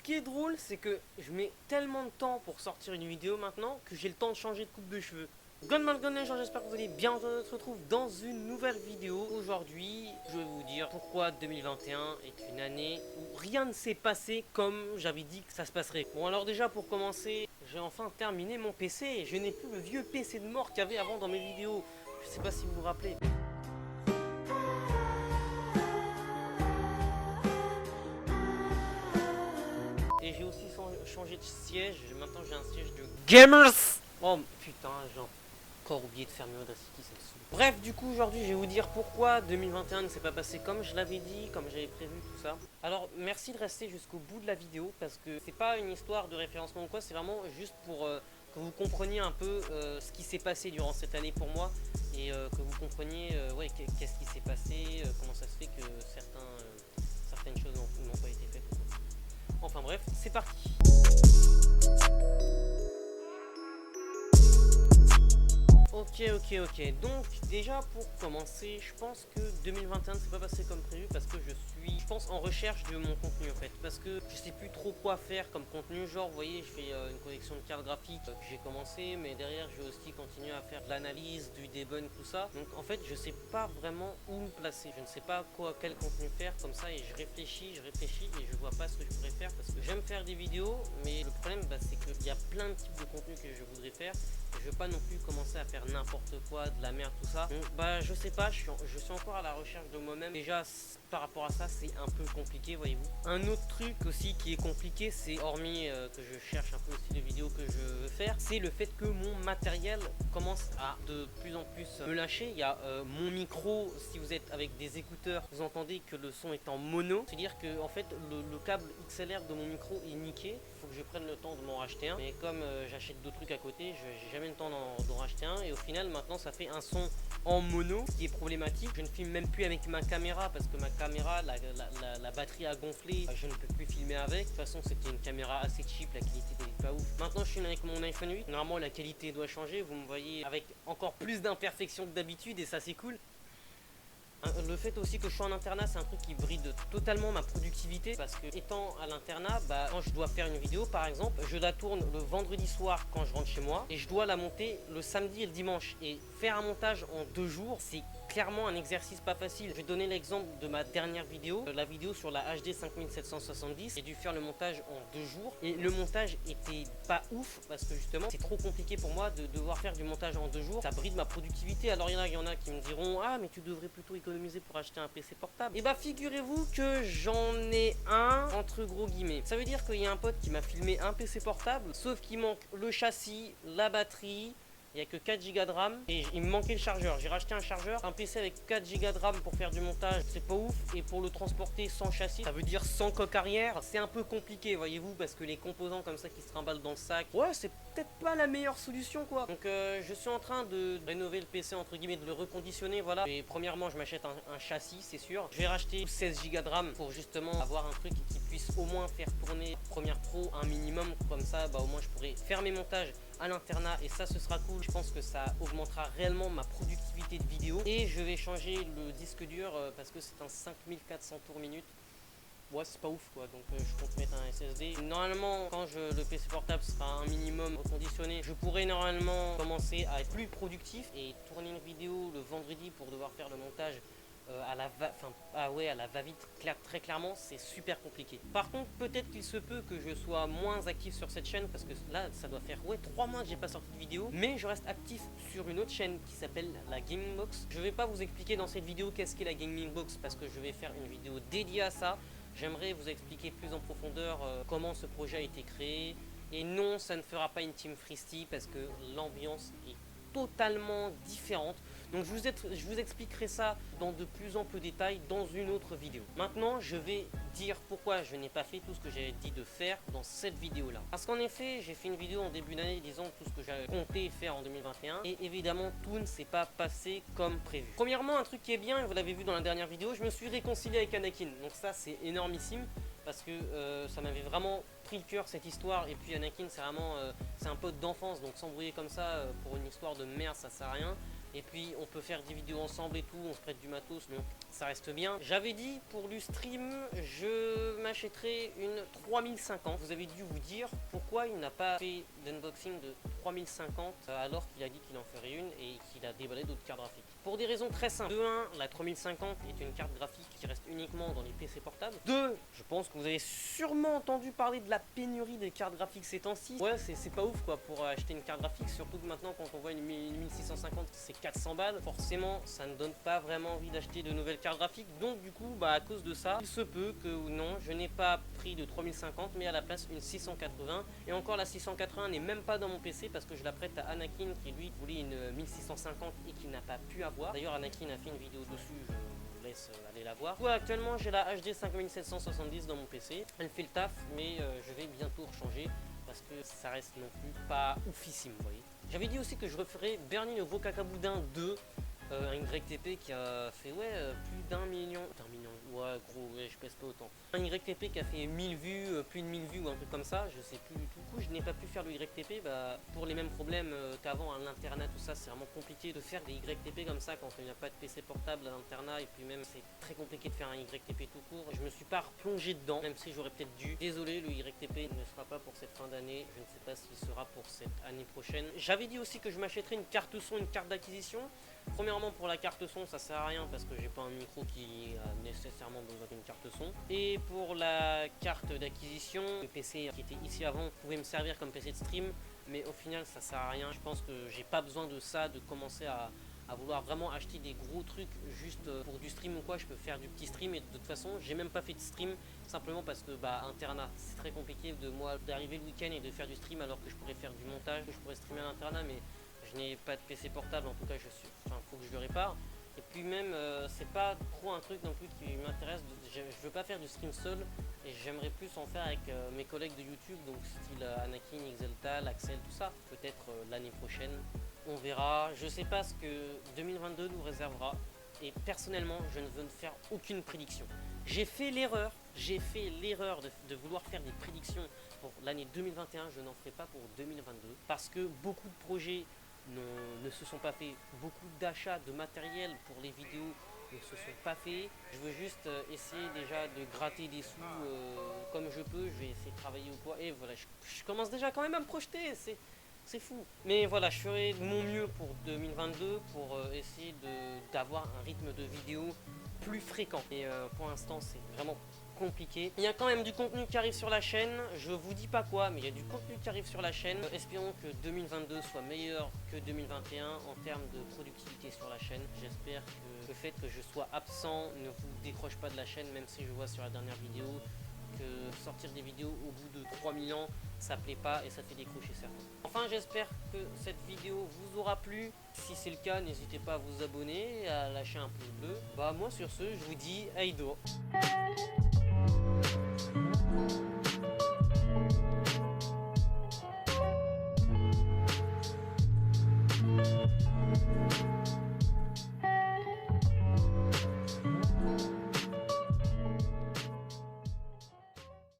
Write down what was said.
qui est drôle, c'est que je mets tellement de temps pour sortir une vidéo maintenant que j'ai le temps de changer de coupe de cheveux. Gunman les gens, j'espère que vous allez bien. On se retrouve dans une nouvelle vidéo. Aujourd'hui, je vais vous dire pourquoi 2021 est une année où rien ne s'est passé comme j'avais dit que ça se passerait. Bon, alors déjà pour commencer, j'ai enfin terminé mon PC et je n'ai plus le vieux PC de mort qu'il y avait avant dans mes vidéos. Je sais pas si vous vous rappelez. Et j'ai aussi changé de siège. Maintenant j'ai un siège de gamers. Oh putain, j'ai encore oublié de fermer Audacity, c'est le sou. Bref, du coup aujourd'hui je vais vous dire pourquoi 2021 ne s'est pas passé comme je l'avais dit, comme j'avais prévu, tout ça. Alors merci de rester jusqu'au bout de la vidéo parce que c'est pas une histoire de référencement ou quoi, c'est vraiment juste pour que vous compreniez un peu ce qui s'est passé durant cette année pour moi et que vous compreniez ouais, qu'est-ce qui s'est passé, comment ça se fait que certaines choses n'ont pas été faites. Enfin bref, c'est parti. Ok. Donc déjà pour commencer, je pense que 2021 ne s'est pas passé comme prévu parce que je pense, en recherche de mon contenu en fait. Parce que je sais plus trop quoi faire comme contenu. Genre, vous voyez, je fais une collection de cartes graphiques que j'ai commencé, mais derrière, je vais aussi continuer à faire de l'analyse, du debug, tout ça. Donc en fait, je sais pas vraiment où me placer. Je ne sais pas quel contenu faire comme ça et je réfléchis et je vois pas ce que je pourrais faire parce que j'aime faire des vidéos, mais le problème, c'est qu'il y a plein de types de contenus que je voudrais faire. Je veux pas non plus commencer à faire n'importe quoi, de la merde, tout ça. Donc je sais pas, je suis encore à la recherche de moi-même. Déjà par rapport à ça, c'est un peu compliqué, voyez-vous. Un autre truc aussi qui est compliqué, c'est hormis que je cherche un peu aussi les vidéos que je veux faire, c'est le fait que mon matériel commence à de plus en plus me lâcher. Il y a mon micro, si vous êtes avec des écouteurs, vous entendez que le son est en mono. C'est-à-dire que en fait le câble XLR de mon micro est niqué. Il faut que je prenne le temps de m'en racheter un. Mais comme j'achète d'autres trucs à côté, j'ai jamais le temps d'en racheter un. Et au final, maintenant, ça fait un son en mono, ce qui est problématique. Je ne filme même plus avec ma caméra parce que ma caméra, la batterie a gonflé. Je ne peux plus filmer avec. De toute façon, c'était une caméra assez cheap, la qualité n'est pas ouf. Maintenant, je filme avec mon iPhone 8. Normalement, la qualité doit changer. Vous me voyez avec encore plus d'imperfections que d'habitude et ça, c'est cool. Le fait aussi que je sois en internat, c'est un truc qui bride totalement ma productivité parce que étant à l'internat, quand je dois faire une vidéo par exemple, je la tourne le vendredi soir quand je rentre chez moi et je dois la monter le samedi et le dimanche. Et faire un montage en 2 jours, c'est clairement un exercice pas facile. Je vais donner l'exemple de ma dernière vidéo, la vidéo sur la HD 5770. J'ai dû faire le montage en 2 jours et le montage était pas ouf parce que justement c'est trop compliqué pour moi de devoir faire du montage en 2 jours. Ça bride ma productivité. Alors il y en a qui me diront ah mais tu devrais plutôt économiser pour acheter un PC portable. Et figurez-vous que j'en ai un entre gros guillemets. Ça veut dire qu'il y a un pote qui m'a filmé un PC portable, sauf qu'il manque le châssis, la batterie. Il n'y a que 4 Go de RAM et il me manquait le chargeur. J'ai racheté un chargeur, un PC avec 4 Go de RAM pour faire du montage, c'est pas ouf. Et pour le transporter sans châssis, ça veut dire sans coque arrière, c'est un peu compliqué, voyez-vous, parce que les composants comme ça qui se trimballent dans le sac, ouais, c'est peut-être pas la meilleure solution quoi. Donc je suis en train de rénover le PC entre guillemets, de le reconditionner, voilà. Et premièrement, je m'achète un châssis, c'est sûr. Je vais racheter 16 Go de RAM pour justement avoir un truc qui puisse au moins faire tourner Premiere Pro un minimum. Comme ça, au moins je pourrais faire mes montages à l'internat et ça ce sera cool. Je pense que ça augmentera réellement ma productivité de vidéo et je vais changer le disque dur parce que c'est un 5400 tours minute. Ouais, c'est pas ouf quoi, donc je compte mettre un SSD. Normalement, quand le PC portable sera un minimum reconditionné, je pourrai normalement commencer à être plus productif et tourner une vidéo le vendredi pour devoir faire le montage à la va-vite, très clairement, c'est super compliqué. Par contre, peut-être qu'il se peut que je sois moins actif sur cette chaîne parce que là, ça doit faire 3 mois que j'ai pas sorti de vidéo, mais je reste actif sur une autre chaîne qui s'appelle la Gaming Box. Je vais pas vous expliquer dans cette vidéo qu'est-ce qu'est la Gaming Box parce que je vais faire une vidéo dédiée à ça. J'aimerais vous expliquer plus en profondeur comment ce projet a été créé. Et non, ça ne fera pas une team Freesty parce que l'ambiance est totalement différente. Donc je vous expliquerai ça dans de plus amples détails dans une autre vidéo. Maintenant, je vais dire pourquoi je n'ai pas fait tout ce que j'avais dit de faire dans cette vidéo-là. Parce qu'en effet, j'ai fait une vidéo en début d'année disant tout ce que j'avais compté faire en 2021. Et évidemment, tout ne s'est pas passé comme prévu. Premièrement, un truc qui est bien, et vous l'avez vu dans la dernière vidéo, je me suis réconcilié avec Anakin. Donc ça, c'est énormissime. Parce que ça m'avait vraiment pris le cœur cette histoire. Et puis Anakin, c'est vraiment c'est un pote d'enfance. Donc s'embrouiller comme ça pour une histoire de merde, ça sert à rien. et puis on peut faire des vidéos ensemble et tout, on se prête du matos, donc ça reste bien. J'avais dit pour le stream, je m'achèterai une 3050. Vous avez dû vous dire pourquoi il n'a pas fait d'unboxing de 3050 alors qu'il a dit qu'il en ferait une et qu'il a déballé d'autres cartes graphiques. Pour des raisons très simples. De 1, la 3050 est une carte graphique qui reste uniquement dans les PC portables. 2, je pense que vous avez sûrement entendu parler de la pénurie des cartes graphiques ces temps-ci. Ouais, c'est pas ouf quoi pour acheter une carte graphique, surtout que maintenant quand on voit une 1650 c'est 400 balles, forcément ça ne donne pas vraiment envie d'acheter de nouvelles cartes graphiques. Donc du coup, à cause de ça, il se peut que non, je n'ai pas pris de 3050 mais à la place une 680. Et encore la 680 n'est même pas dans mon PC parce que je la prête à Anakin qui lui voulait une 1650 et qui n'a pas pu avoir. D'ailleurs Anakin a fait une vidéo dessus, je vous laisse aller la voir. Ouais, actuellement j'ai la HD 5770 dans mon PC. Elle fait le taf mais je vais bientôt rechanger parce que ça reste non plus pas oufissime, vous voyez. J'avais dit aussi que je referais Bernie le Gros Cacaboudin 2, un YTP qui a fait plus d'un million, ouais gros, ouais, je pèse pas autant. Un YTP qui a fait 1000 vues, plus de 1000 vues ou un truc comme ça, je sais plus du tout. Du coup, je n'ai pas pu faire le YTP, pour les mêmes problèmes qu'avant à l'internat, tout ça, c'est vraiment compliqué de faire des YTP comme ça quand il n'y a pas de PC portable à l'internat, et puis même c'est très compliqué de faire un YTP tout court. Je me suis pas replongé dedans, même si j'aurais peut-être dû. Désolé, le YTP ne sera pas pour cette fin d'année, je ne sais pas s'il sera pour cette année prochaine. J'avais dit aussi que je m'achèterais une carte son, une carte d'acquisition. Premièrement, pour la carte son, ça sert à rien parce que j'ai pas un micro qui a nécessairement besoin d'une carte son. Et pour la carte d'acquisition, le PC qui était ici avant pouvait me servir comme PC de stream, mais au final ça sert à rien. Je pense que j'ai pas besoin de ça, de commencer à vouloir vraiment acheter des gros trucs juste pour du stream ou quoi. Je peux faire du petit stream et de toute façon j'ai même pas fait de stream simplement parce que internat c'est très compliqué de moi d'arriver le week-end et de faire du stream alors que je pourrais faire du montage, je pourrais streamer à l'internat, mais je n'ai pas de PC portable, en tout cas faut que je le répare. Et puis même c'est pas trop un truc non plus qui m'intéresse, je veux pas faire du stream seul et j'aimerais plus en faire avec mes collègues de YouTube, donc style Anakin, Xeltal, Axel, tout ça, peut-être l'année prochaine, on verra. Je sais pas ce que 2022 nous réservera et personnellement je ne veux ne faire aucune prédiction. J'ai fait l'erreur de vouloir faire des prédictions pour l'année 2021, je n'en ferai pas pour 2022 parce que beaucoup de projets ne se sont pas faits, beaucoup d'achats de matériel pour les vidéos ne se sont pas faits. Je veux juste essayer déjà de gratter des sous comme je peux, je vais essayer de travailler ou quoi, et voilà, je commence déjà quand même à me projeter, c'est fou. Mais voilà, je ferai de mon mieux pour 2022 pour essayer d'avoir un rythme de vidéo plus fréquent. Et pour l'instant, c'est vraiment compliqué. Il y a quand même du contenu qui arrive sur la chaîne, je vous dis pas quoi, mais il y a du contenu qui arrive sur la chaîne. Espérons que 2022 soit meilleur que 2021 en termes de productivité sur la chaîne. J'espère que le fait que je sois absent ne vous décroche pas de la chaîne, même si je vois sur la dernière vidéo que sortir des vidéos au bout de 3000 ans ça plaît pas et ça fait décrocher certains. Enfin, j'espère que cette vidéo vous aura plu. Si c'est le cas, n'hésitez pas à vous abonner et à lâcher un pouce bleu. Moi sur ce, je vous dis Aido.